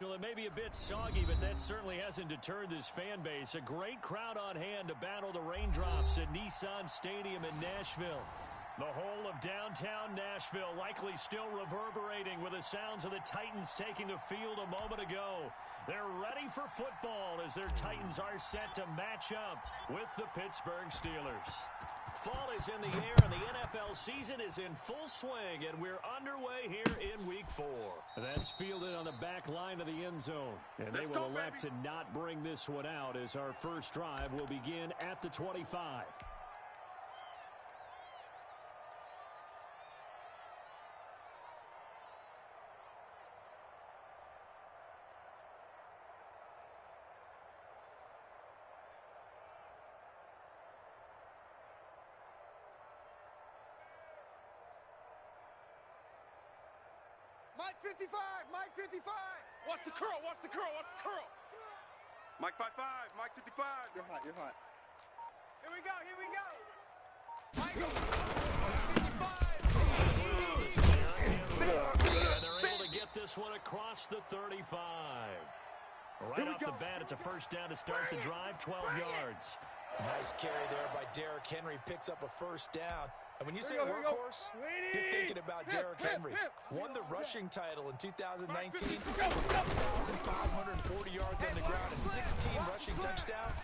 Well, it may be a bit soggy, but that certainly hasn't deterred this fan base. A great crowd on hand to battle the raindrops at Nissan Stadium in Nashville. The whole of downtown Nashville likely still reverberating with the sounds of the Titans taking the field a moment ago. They're ready for football as their Titans are set to match up with the Pittsburgh Steelers. Fall is in the air, and the NFL season is in full swing, and we're underway here in Week 4. That's fielded on the back line of the end zone, and they will elect to not bring this one out as our first drive will begin at the 25. Mike 55, Mike 55. Watch the curl, watch the curl, watch the curl. Mike 55, Mike 55. You're hot, you're hot. Here we go, here we go. Mike 55. And they're able to get this one across the 35. Right off the bat, it's a first down to start the drive, 12 yards. Nice carry there by Derrick Henry. Picks up a first down. And when you say workhorse, you're thinking about Derrick Henry. Won the rushing title in 2019. 1,540 yards on the ground and 16 rushing touchdowns.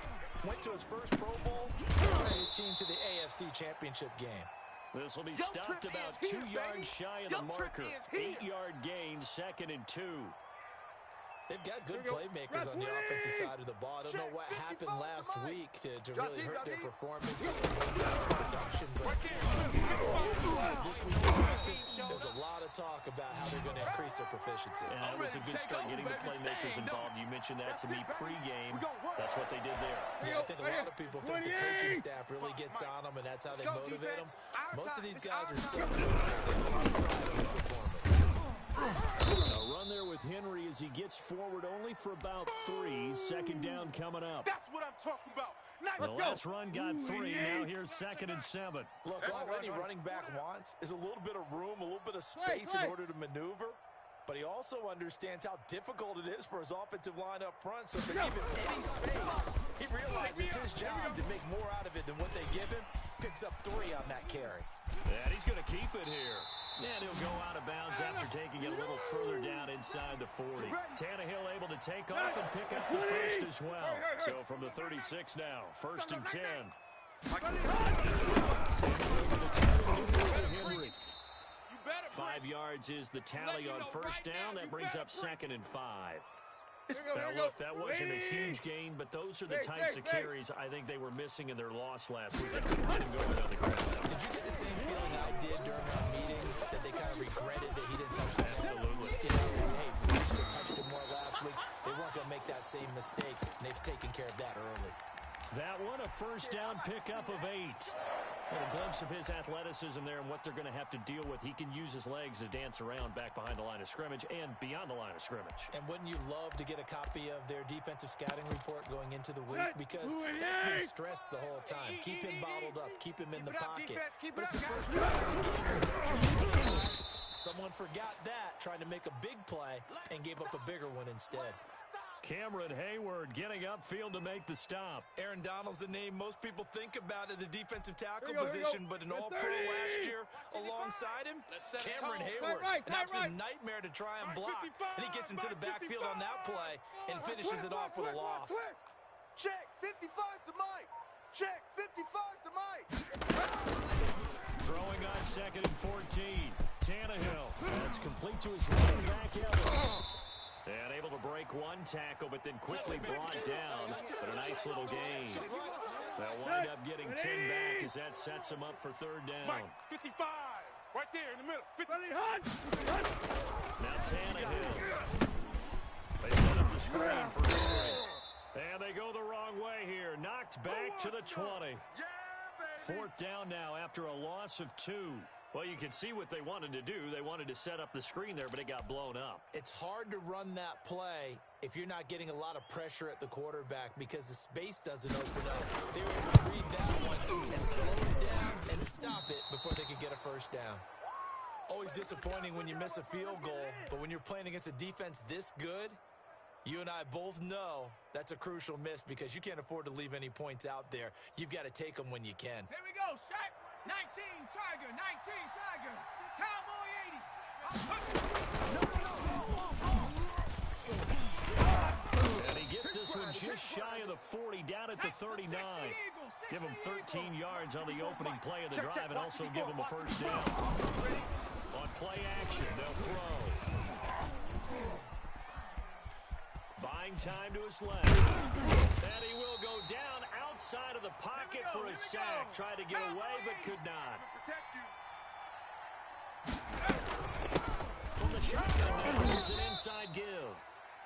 Went to his first Pro Bowl and led his team to the AFC Championship game. This will be stopped about 2 yards shy of the marker. 8-yard gain, 2nd and 2. They've got good playmakers on the offensive side of the ball. I don't know what happened last week to really hurt their performance and production. But this week there's a lot of talk about how they're going to increase their proficiency. Yeah, that was a good start getting the playmakers involved. You mentioned that to me pregame. That's what they did there. Yeah, I think a lot of people think the coaching staff really gets on them, and that's how they motivate them. Most of these guys are so good at their performance. A run there with Henry as he gets forward only for about 3. Second down coming up. That's what I'm talking about. The last run got 3. Now here's 2nd and 7. Look, all any running back wants is a little bit of room, a little bit of space in order to maneuver. But he also understands how difficult it is for his offensive line up front. So if they give him any space, he realizes his job to make more out of it than what they give him. Picks up 3 on that carry. And he's going to keep it here. And he'll go out of bounds after taking it a little further down inside the 40. Tannehill able to take off and pick up the first as well. So from the 36 now, 1st and 10. Henry. 5 yards is the tally on first down. That brings up 2nd and 5. Now, look, that wasn't a huge gain, but those are the types of carries I think they were missing in their loss last week. They couldn't get him going on the ground. Did you get the same feeling I did during our meetings, that they kind of regretted that he didn't touch that? Absolutely. You know, hey, we should have touched him more last week. They weren't going to make that same mistake, and they've taken care of that early. That one, a first down pickup of 8. And a glimpse of his athleticism there and what they're going to have to deal with. He can use his legs to dance around back behind the line of scrimmage and beyond the line of scrimmage. And wouldn't you love to get a copy of their defensive scouting report going into the week? Because that's been stressed the whole time. Keep him bottled up. Keep him in the pocket. But it's the first drive of the game. Someone forgot that, trying to make a big play, and gave up a bigger one instead. Cameron Hayward getting upfield to make the stop. Aaron Donald's the name most people think about at the defensive tackle position, but an all-pro last year alongside him, Cameron Hayward, an absolute nightmare to try and block. And he gets into the backfield on that play and finishes it off with a loss. Check, 55 to Mike. Check, 55 to Mike. Throwing on 2nd and 14. Tannehill. That's complete to his running back, Ellis. And able to break one tackle, but then quickly brought down. But a nice little gain. They'll wind up getting 10 back as that sets them up for 3rd down. Mike, 55. Right there in the middle. 50. Now Tannehill. They set up the screen for Henry. And they go the wrong way here. Knocked back to the 20. 4th down now after a loss of 2. Well, you can see what they wanted to do. They wanted to set up the screen there, but it got blown up. It's hard to run that play if you're not getting a lot of pressure at the quarterback because the space doesn't open up. They were able to read that one and slow it down and stop it before they could get a first down. Always disappointing when you miss a field goal, but when you're playing against a defense this good, You and I both know that's a crucial miss because you can't afford to leave any points out there. You've got to take them when you can. Here we go, Shaq. 19, Tiger. 19, Tiger. Cowboy 80. And he gets this one just shy of the 40, down at the 39. Give him 13 yards on the opening play of the drive and also give him a first down. On play action, they'll throw. Buying time to his left. And he will go down outside of the pocket for a sack. Tried to get away, but could not. From the shotgun, there's an inside give.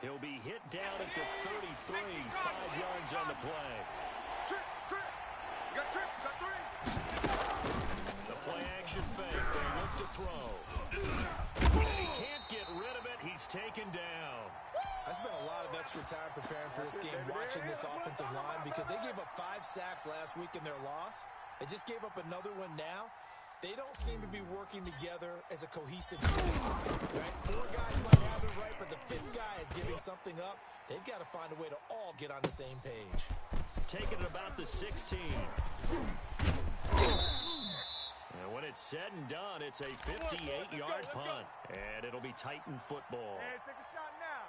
He'll be hit down at the 33, 5 yards on the play. Trick. You got trick. You got 3. The play action fake. They look to throw. And he can't get rid of it. He's taken down. I spent a lot of extra time preparing for this game, watching this offensive line, because they gave up 5 sacks last week in their loss. They just gave up another one now. They don't seem to be working together as a cohesive unit. Right? 4 guys might have it right, but the 5th guy is giving something up. They've got to find a way to all get on the same page. Taking it about the 16. And when it's said and done, it's a 58-yard punt. And it'll be Titan football. Hey, take a shot now.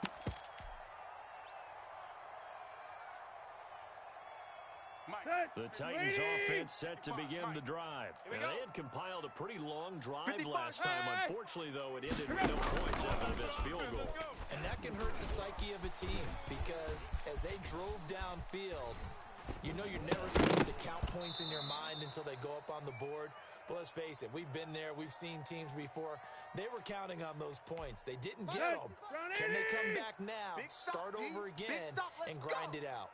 The Titans offense set to begin the drive. And they had compiled a pretty long drive last time. Unfortunately, though, it ended with no points after this field goal. And that can hurt the psyche of a team because as they drove downfield, you know you're never supposed to count points in your mind until they go up on the board. But let's face it, we've been there. We've seen teams before. They were counting on those points. They didn't get them. Can they come back now, start over again, and grind it out?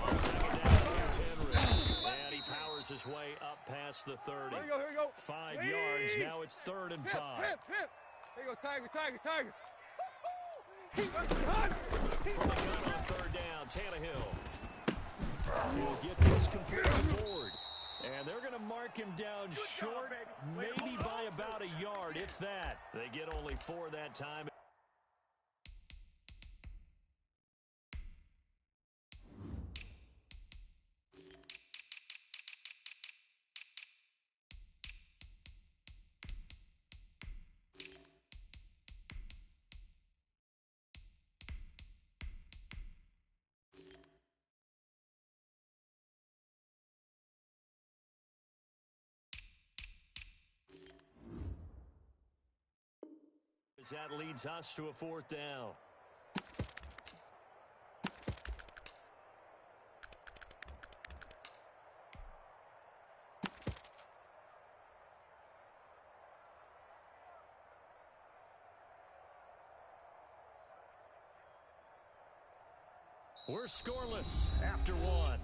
On second down, here's Henry. And he powers his way up past the 30. Here we go. 5 yards. Now it's 3rd and 5. Here you go, Tiger. From the gun on 3rd down, Tannehill will get this completed forward. And they're going to mark him down short, maybe by about a yard, if that. They get only 4 that time. That leads us to a 4th down. We're scoreless after 1.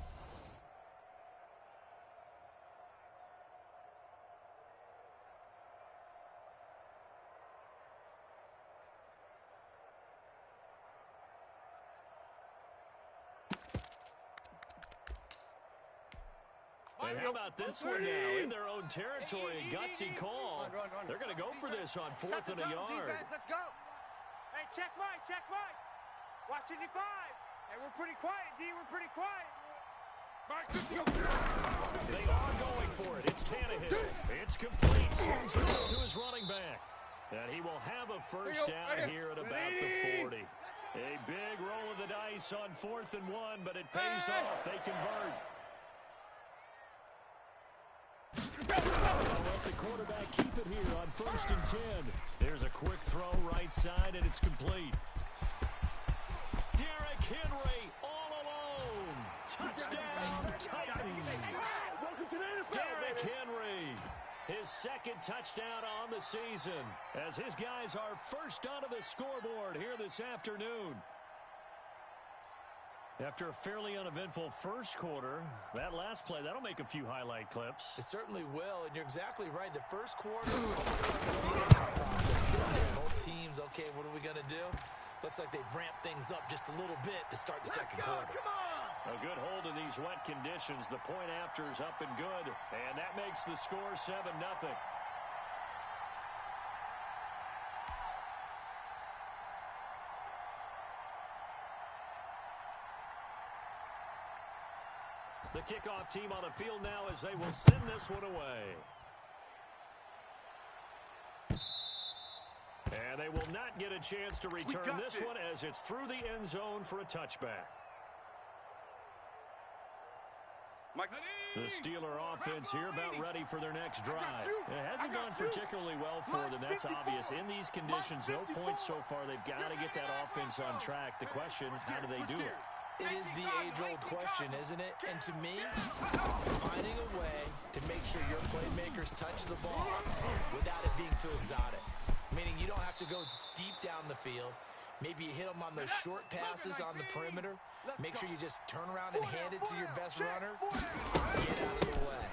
And how about this one now? In their own territory, a gutsy call. They're going to go for this on 4th and a yard. Let's go. Hey, check Mike. Watch 55. Hey, we're pretty quiet, D. We're pretty quiet. They are going for it. It's Tannehill. It's complete. Swings it out to his running back. And he will have a first down here at about the 40. A big roll of the dice on 4th and 1, but it pays off. They convert. They'll let the quarterback keep it here on 1st and 10. There's a quick throw right side, and it's complete. Derrick Henry all alone. Touchdown, Titans. Derrick Henry, his 2nd touchdown on the season, as his guys are first onto the scoreboard here this afternoon. After a fairly uneventful first quarter, that last play, that'll make a few highlight clips. It certainly will, and you're exactly right. The first quarter, both teams, okay, what are we going to do? Looks like they ramped things up just a little bit to start the second quarter. Come on! A good hold in these wet conditions. The point after is up and good, and that makes the score 7-0. The kickoff team on the field now as they will send this one away. And they will not get a chance to return this one as it's through the end zone for a touchback. The Steeler offense here about ready for their next drive. It hasn't gone particularly well for them. That's obvious. In these conditions, no points so far. They've got to get that offense on track. The question, how do they do it? It is the age-old question, isn't it? And to me, finding a way to make sure your playmakers touch the ball without it being too exotic. Meaning you don't have to go deep down the field. Maybe you hit them on those short passes on the perimeter. Make sure you just turn around and hand it to your best runner. Get out of the way.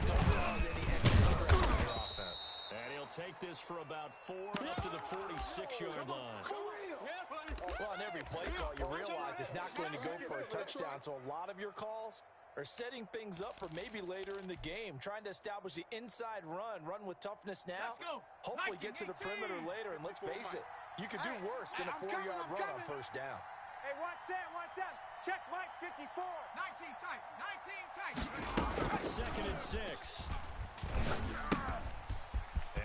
Don't cause any extra stress on your offense. And he'll take this for about 4 up to the 46-yard line. Well, on every play call, you realize it's not going to go for a touchdown. So a lot of your calls are setting things up for maybe later in the game, trying to establish the inside run with toughness now, hopefully get to the perimeter later, and let's face it, you could do worse than a 4-yard run on first down. Hey, watch Sam. Check Mike 54. 19 tight. 2nd and 6.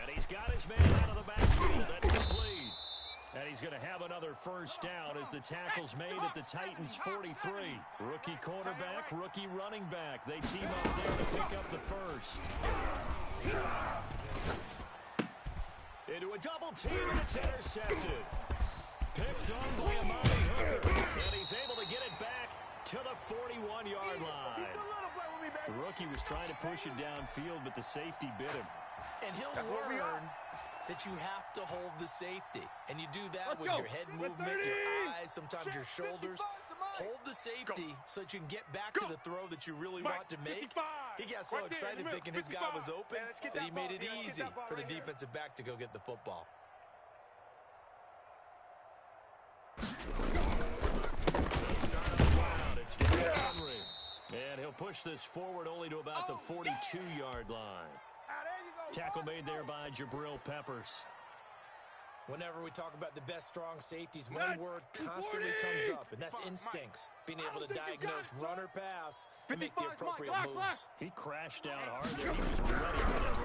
And he's got his man out of the backfield. That's complete. And he's going to have another first down as the tackle's made at the Titans' 43. Rookie quarterback, rookie running back. They team up there to pick up the first. Into a double team, and it's intercepted. Picked on by Amani Hooker. And he's able to get it back to the 41-yard line. The rookie was trying to push it downfield, but the safety bit him. And he'll learn that you have to hold the safety. And you do that with your head movement, your eyes, sometimes your shoulders. Hold the safety so that you can get back to the throw that you really want to make. He got so excited thinking his guy was open that he made it easy for the defensive back to go get the football. It's Derrick Henry. And he'll push this forward only to about the 42-yard line. Tackle made there by Jabril Peppers. Whenever we talk about the best strong safeties, one word constantly comes up, and that's instincts. Being able to diagnose run or pass and make the appropriate moves. He crashed out hard there. He was ready for that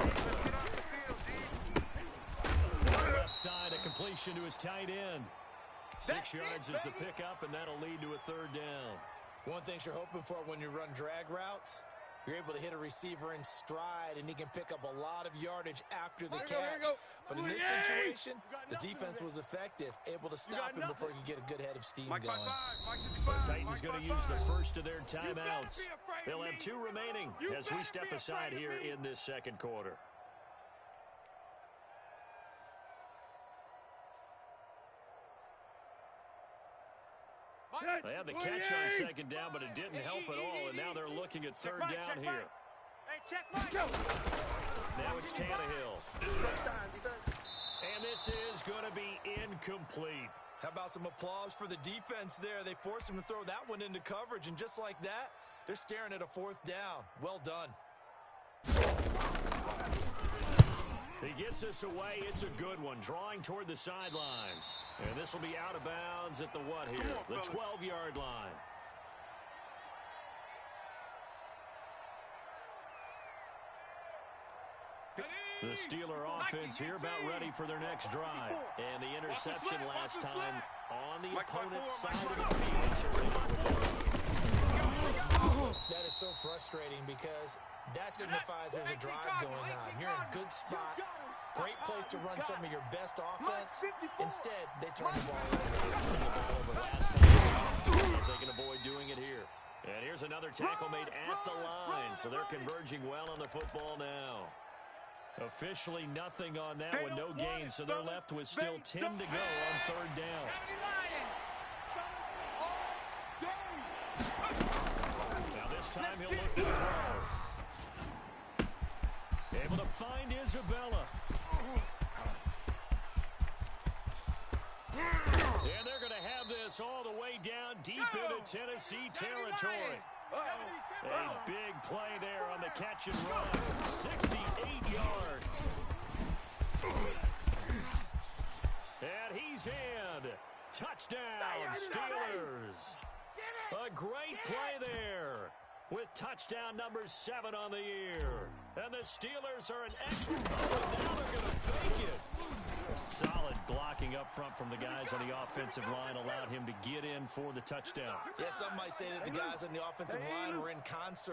run. Left side, a completion to his tight end. 6 yards is the pickup, and that'll lead to a 3rd down. One thing you're hoping for when you run drag routes, you're able to hit a receiver in stride, and he can pick up a lot of yardage after the catch. But in this situation, the defense was effective, able to stop him before he could get a good head of steam going. The Titans going to use the first of their timeouts. They'll have 2 remaining as we step aside here in this 2nd quarter. They had the catch on 2nd down, but it didn't help at all, and now they're looking at 3rd down here. Hey, check Mike. Now it's Tannehill. And this is going to be incomplete. How about some applause for the defense there? They forced him to throw that one into coverage, and just like that, they're staring at a 4th down. Well done. He gets us away. It's a good one. Drawing toward the sidelines. And this will be out of bounds at the what here? The 12-yard line. The Steeler offense here about ready for their next drive. And the interception last time on the opponent's side of the field. That is so frustrating because that signifies there's a drive going on. You're in a good spot. Great place to run some of your best offense. Instead, they turn the ball over. Last time, they can avoid doing it here. And here's another tackle made at the line. So they're converging well on the football now. Officially nothing on that one, no gain. So they're left with still 10 to go on 3rd down. Now this time he'll look to throw. Able to find Isabella. And they're going to have this all the way down deep into Tennessee territory. A big play there on the catch and run. 68 yards. And he's in. Touchdown, Steelers. A great play there. with touchdown number 7 on the year. And the Steelers are an extra point. Now they're going to fake it. Solid blocking up front from the guys on the offensive line allowed him to get in for the touchdown. Yeah, some might say that the guys on the offensive line were in concert.